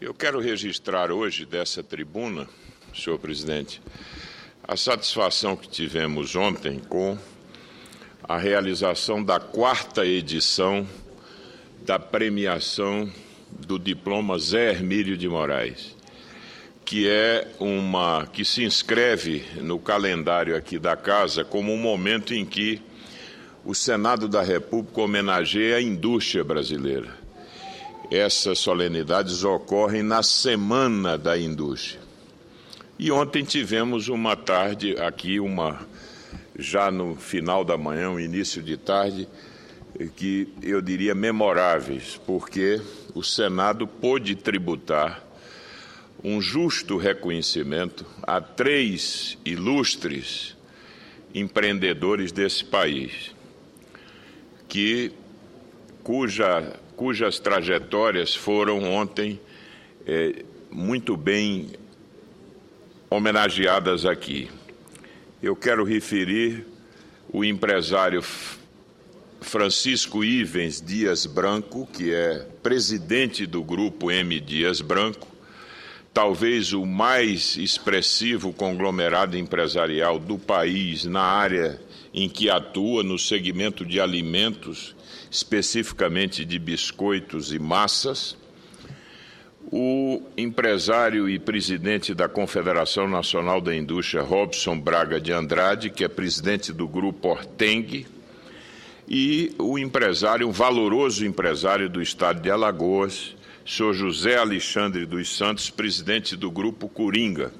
Eu quero registrar hoje dessa tribuna, senhor presidente, a satisfação que tivemos ontem com a realização da 4ª edição da premiação do diploma Zé Hermílio de Moraes, que se inscreve no calendário aqui da Casa como um momento em que o Senado da República homenageia a indústria brasileira. Essas solenidades ocorrem na Semana da Indústria. E ontem tivemos uma tarde aqui, já no final da manhã, um início de tarde, que eu diria memoráveis, porque o Senado pôde tributar um justo reconhecimento a 3 ilustres empreendedores desse país, cujas trajetórias foram ontem muito bem homenageadas aqui. Eu quero referir o empresário Francisco Ivens Dias Branco, que é presidente do Grupo M. Dias Branco, talvez o mais expressivo conglomerado empresarial do país na área em que atua, no segmento de alimentos, especificamente de biscoitos e massas. O empresário e presidente da Confederação Nacional da Indústria, Robson Braga de Andrade, que é presidente do Grupo Orteng, e um valoroso empresário do estado de Alagoas, senhor José Alexandre dos Santos, presidente do Grupo Coringa.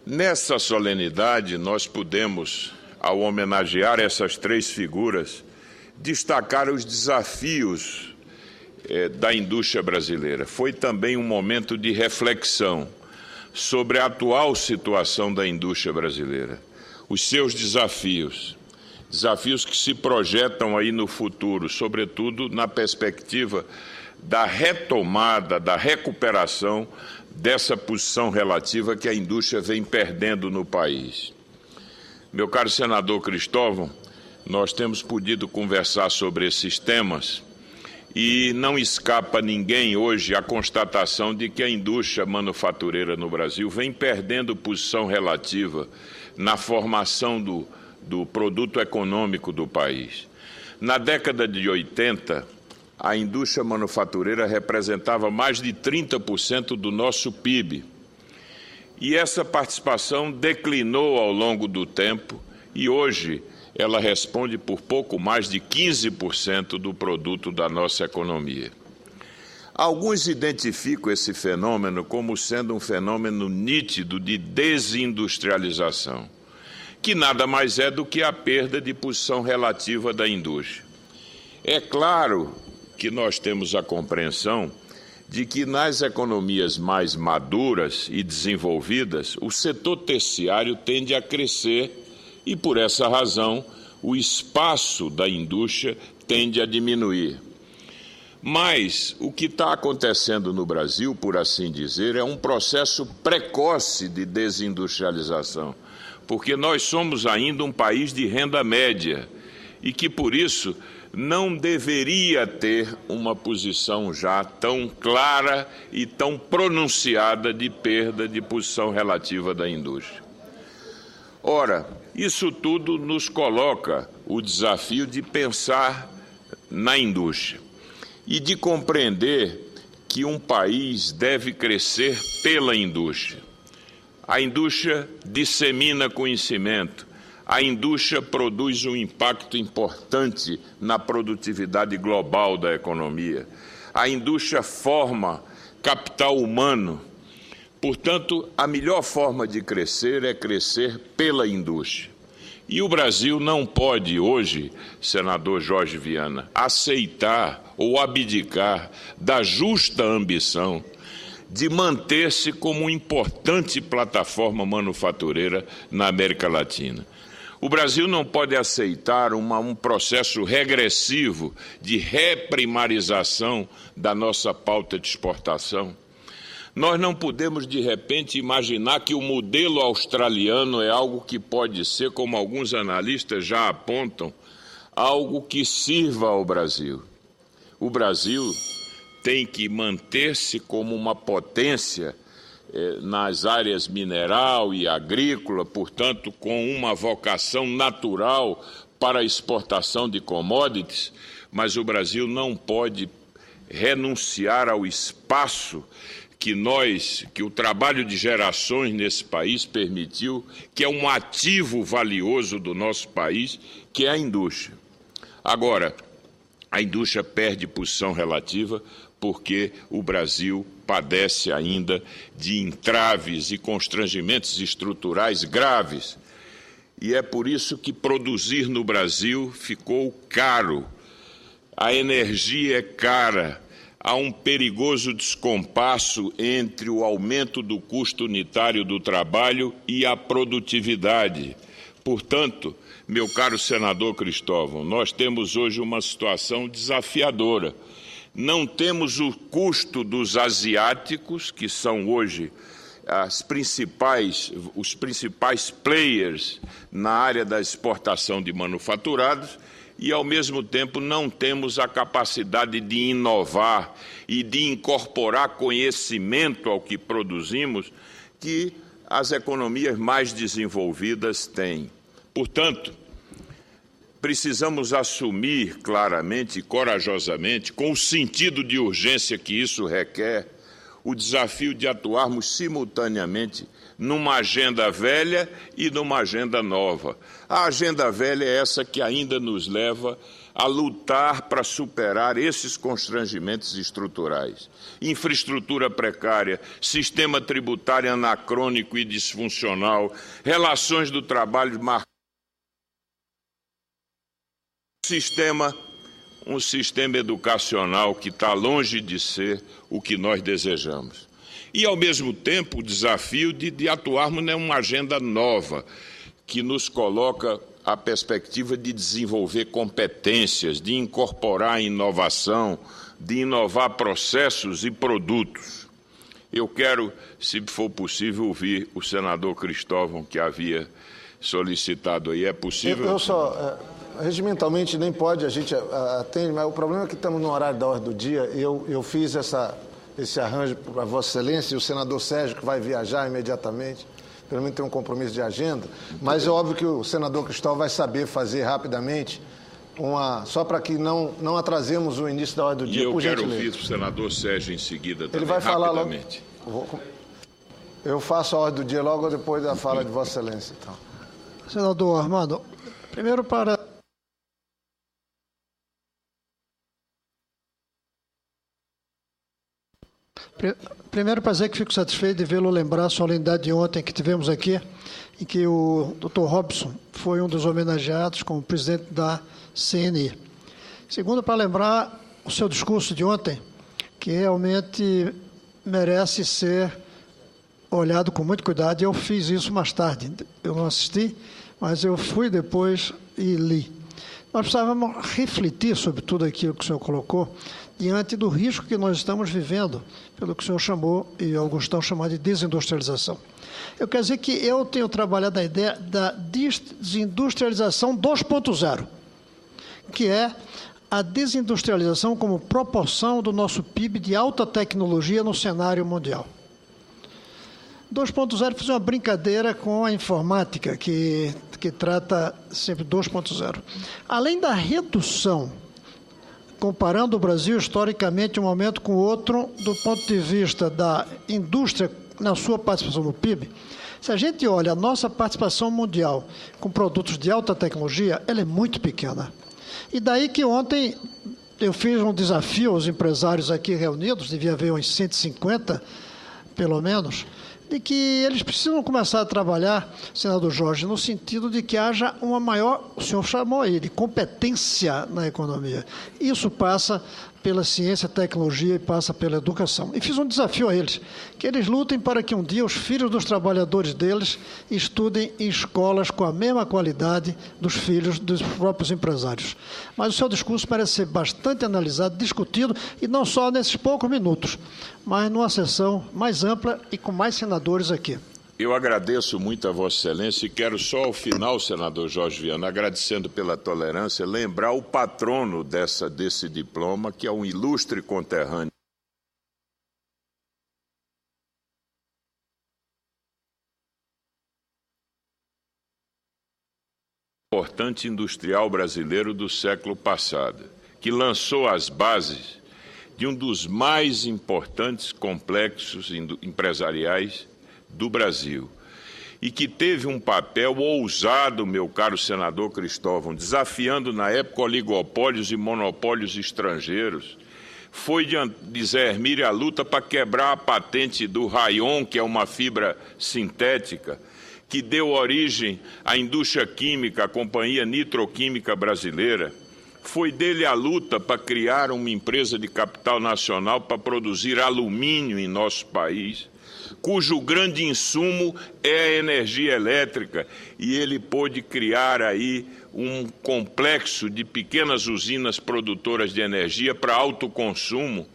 Nessa solenidade, nós pudemos, ao homenagear essas 3 figuras, destacar os desafios da indústria brasileira. Foi também um momento de reflexão sobre a atual situação da indústria brasileira, os seus desafios que se projetam aí no futuro, sobretudo na perspectiva da retomada, da recuperação dessa posição relativa que a indústria vem perdendo no país. Meu caro senador Cristóvão, nós temos podido conversar sobre esses temas e não escapa a ninguém hoje a constatação de que a indústria manufatureira no Brasil vem perdendo posição relativa na formação do produto econômico do país. Na década de 80, a indústria manufatureira representava mais de 30% do nosso PIB. E essa participação declinou ao longo do tempo e hoje ela responde por pouco mais de 15% do produto da nossa economia. Alguns identificam esse fenômeno como sendo um fenômeno nítido de desindustrialização, que nada mais é do que a perda de posição relativa da indústria. É claro que nós temos a compreensão de que nas economias mais maduras e desenvolvidas, o setor terciário tende a crescer e, por essa razão, o espaço da indústria tende a diminuir. Mas o que está acontecendo no Brasil, por assim dizer, é um processo precoce de desindustrialização, porque nós somos ainda um país de renda média e que, por isso, não deveria ter uma posição já tão clara e tão pronunciada de perda de posição relativa da indústria. Ora, isso tudo nos coloca o desafio de pensar na indústria e de compreender que um país deve crescer pela indústria. A indústria dissemina conhecimento, a indústria produz um impacto importante na produtividade global da economia, a indústria forma capital humano. Portanto, a melhor forma de crescer é crescer pela indústria. E o Brasil não pode hoje, senador Jorge Viana, aceitar ou abdicar da justa ambição de manter-se como uma importante plataforma manufatureira na América Latina. O Brasil não pode aceitar um processo regressivo de reprimarização da nossa pauta de exportação. Nós não podemos, de repente, imaginar que o modelo australiano é algo que pode ser, como alguns analistas já apontam, algo que sirva ao Brasil. O Brasil tem que manter-se como uma potência nas áreas mineral e agrícola, portanto, com uma vocação natural para a exportação de commodities, mas o Brasil não pode renunciar ao espaço que o trabalho de gerações nesse país permitiu, que é um ativo valioso do nosso país, que é a indústria. Agora, a indústria perde posição relativa porque o Brasil padece ainda de entraves e constrangimentos estruturais graves. E é por isso que produzir no Brasil ficou caro. A energia é cara. Há um perigoso descompasso entre o aumento do custo unitário do trabalho e a produtividade. Portanto, meu caro senador Cristóvão, nós temos hoje uma situação desafiadora. Não temos o custo dos asiáticos, que são hoje os principais players na área da exportação de manufaturados, e, ao mesmo tempo, não temos a capacidade de inovar e de incorporar conhecimento ao que produzimos que as economias mais desenvolvidas têm. Portanto, precisamos assumir claramente e corajosamente, com o sentido de urgência que isso requer, o desafio de atuarmos simultaneamente numa agenda velha e numa agenda nova. A agenda velha é essa que ainda nos leva a lutar para superar esses constrangimentos estruturais. Infraestrutura precária, sistema tributário anacrônico e disfuncional, relações do trabalho marcadas, um sistema educacional que está longe de ser o que nós desejamos. E, ao mesmo tempo, o desafio de atuarmos numa agenda nova, que nos coloca a perspectiva de desenvolver competências, de incorporar inovação, de inovar processos e produtos. Eu quero, se for possível, ouvir o senador Cristóvão, que havia solicitado aí. É possível? Eu só... regimentalmente nem pode, a gente atende, mas o problema é que estamos no horário da ordem do dia. Eu fiz esse arranjo para Vossa Excelência e o senador Sérgio, que vai viajar imediatamente, pelo menos tem um compromisso de agenda, mas é óbvio que o senador Cristóvão vai saber fazer rapidamente, só para que não atrasemos o início da ordem do dia, por gentileza. Eu quero ouvir o senador Sérgio em seguida também, ele vai falar rapidamente. Logo, eu faço a ordem do dia logo depois da fala de Vossa Excelência. Então. Senador Armando, primeiro para dizer que fico satisfeito de vê-lo lembrar a solenidade de ontem que tivemos aqui, em que o Dr. Robson foi um dos homenageados como presidente da CNI. Segundo, para lembrar o seu discurso de ontem, que realmente merece ser olhado com muito cuidado. Eu fiz isso mais tarde, eu não assisti, mas eu fui depois e li. Nós precisávamos refletir sobre tudo aquilo que o senhor colocou, diante do risco que nós estamos vivendo, pelo que o senhor chamou, e alguns estão chamando de desindustrialização. Eu quero dizer que eu tenho trabalhado a ideia da desindustrialização 2.0, que é a desindustrialização como proporção do nosso PIB de alta tecnologia no cenário mundial. 2.0 fiz uma brincadeira com a informática, que trata sempre 2.0. Além da redução, comparando o Brasil historicamente um momento com o outro, do ponto de vista da indústria na sua participação no PIB, se a gente olha a nossa participação mundial com produtos de alta tecnologia, ela é muito pequena. E daí que ontem eu fiz um desafio aos empresários aqui reunidos, devia haver uns 150, pelo menos, de que eles precisam começar a trabalhar, senador Jorge, no sentido de que haja uma maior, o senhor chamou aí, de competência na economia. Isso passa pela ciência, tecnologia e passa pela educação. E fiz um desafio a eles, que eles lutem para que um dia os filhos dos trabalhadores deles estudem em escolas com a mesma qualidade dos filhos dos próprios empresários. Mas o seu discurso parece ser bastante analisado, discutido, e não só nesses poucos minutos, mas numa sessão mais ampla e com mais senadores aqui. Eu agradeço muito a Vossa Excelência e quero só ao final, senador Jorge Viana, agradecendo pela tolerância, lembrar o patrono desse diploma, que é um ilustre conterrâneo importante industrial brasileiro do século passado, que lançou as bases de um dos mais importantes complexos empresariais do Brasil e que teve um papel ousado, meu caro senador Cristóvão, desafiando na época oligopólios e monopólios estrangeiros. Foi de Zé Hermílio a luta para quebrar a patente do Rayon, que é uma fibra sintética, que deu origem à indústria química, a Companhia Nitroquímica Brasileira. Foi dele a luta para criar uma empresa de capital nacional para produzir alumínio em nosso país, cujo grande insumo é a energia elétrica, e ele pôde criar aí um complexo de pequenas usinas produtoras de energia para autoconsumo.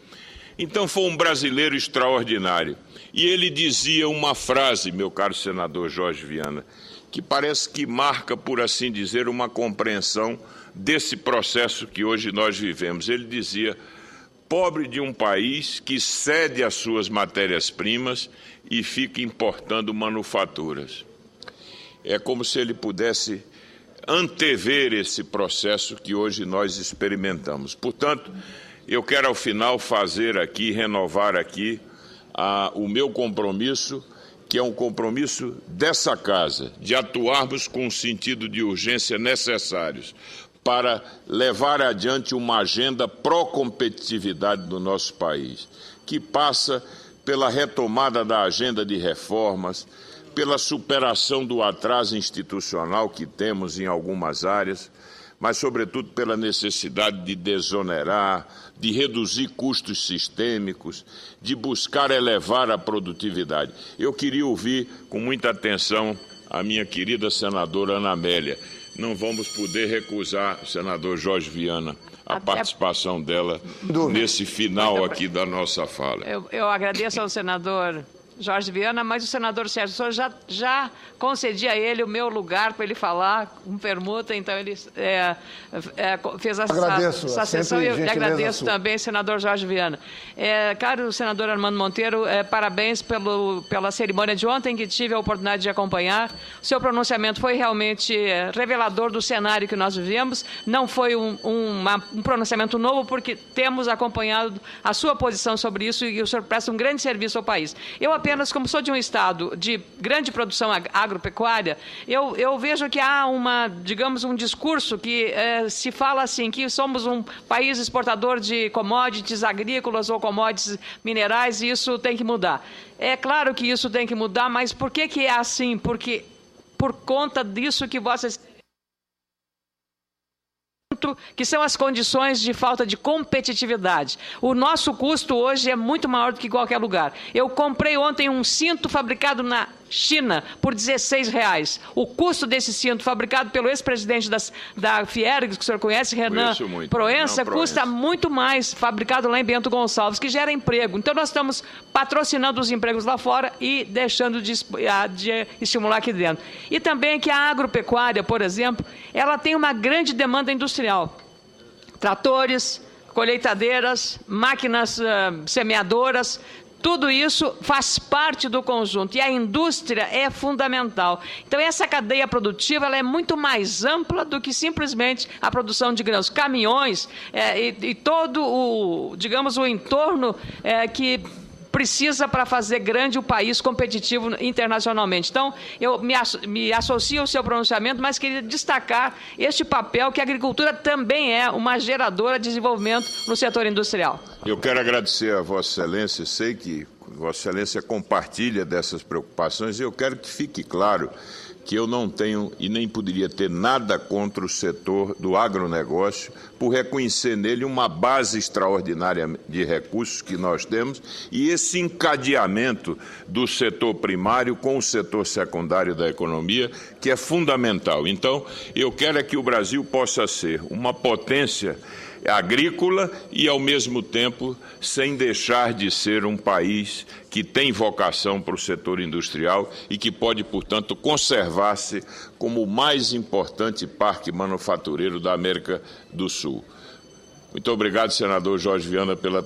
Então foi um brasileiro extraordinário. E ele dizia uma frase, meu caro senador Jorge Viana, que parece que marca, por assim dizer, uma compreensão desse processo que hoje nós vivemos. Ele dizia: pobre de um país que cede as suas matérias-primas e fica importando manufaturas. É como se ele pudesse antever esse processo que hoje nós experimentamos. Portanto, eu quero ao final renovar aqui o meu compromisso, que é um compromisso dessa casa, de atuarmos com o sentido de urgência necessários para levar adiante uma agenda pró-competitividade do nosso país, que passa pela retomada da agenda de reformas, pela superação do atraso institucional que temos em algumas áreas, mas, sobretudo, pela necessidade de desonerar, de reduzir custos sistêmicos, de buscar elevar a produtividade. Eu queria ouvir com muita atenção a minha querida senadora Ana Amélia. Não vamos poder recusar, senador Jorge Viana, a participação dela nesse final aqui da nossa fala. Eu agradeço ao senador Jorge Viana, mas o senador Sérgio Souza já concedi a ele o meu lugar para ele falar com permuta, então ele fez essa sessão, e eu lhe agradeço também, senador Jorge Viana. Caro senador Armando Monteiro, parabéns pela cerimônia de ontem, que tive a oportunidade de acompanhar. O seu pronunciamento foi realmente revelador do cenário que nós vivemos, não foi um pronunciamento novo, porque temos acompanhado a sua posição sobre isso e o senhor presta um grande serviço ao país. Eu apenas, como sou de um estado de grande produção agropecuária, eu vejo que há digamos, um discurso que se fala assim, que somos um país exportador de commodities agrícolas ou commodities minerais, e isso tem que mudar. É claro que isso tem que mudar, mas por que é assim? Porque por conta disso que vocês... que são as condições de falta de competitividade. O nosso custo hoje é muito maior do que qualquer lugar. Eu comprei ontem um cinto fabricado na China por R$16. O custo desse cinto, fabricado pelo ex-presidente da Fiergs, que o senhor conhece, Renan Proença, custa muito mais, fabricado lá em Bento Gonçalves, que gera emprego. Então nós estamos patrocinando os empregos lá fora e deixando de estimular aqui dentro. E também que a agropecuária, por exemplo, ela tem uma grande demanda industrial. Tratores, colheitadeiras, máquinas semeadoras, tudo isso faz parte do conjunto e a indústria é fundamental. Então, essa cadeia produtiva ela é muito mais ampla do que simplesmente a produção de grãos. Caminhões e todo digamos, o entorno que precisa para fazer grande o país competitivo internacionalmente. Então, eu me associo ao seu pronunciamento, mas queria destacar este papel que a agricultura também é uma geradora de desenvolvimento no setor industrial. Eu quero agradecer a Vossa Excelência, sei que Vossa Excelência compartilha dessas preocupações e eu quero que fique claro que eu não tenho e nem poderia ter nada contra o setor do agronegócio, por reconhecer nele uma base extraordinária de recursos que nós temos e esse encadeamento do setor primário com o setor secundário da economia, que é fundamental. Então, eu quero que o Brasil possa ser uma potência agrícola e, ao mesmo tempo, sem deixar de ser um país que tem vocação para o setor industrial e que pode, portanto, conservar-se como o mais importante parque manufatureiro da América do Sul. Muito obrigado, senador Jorge Viana, pela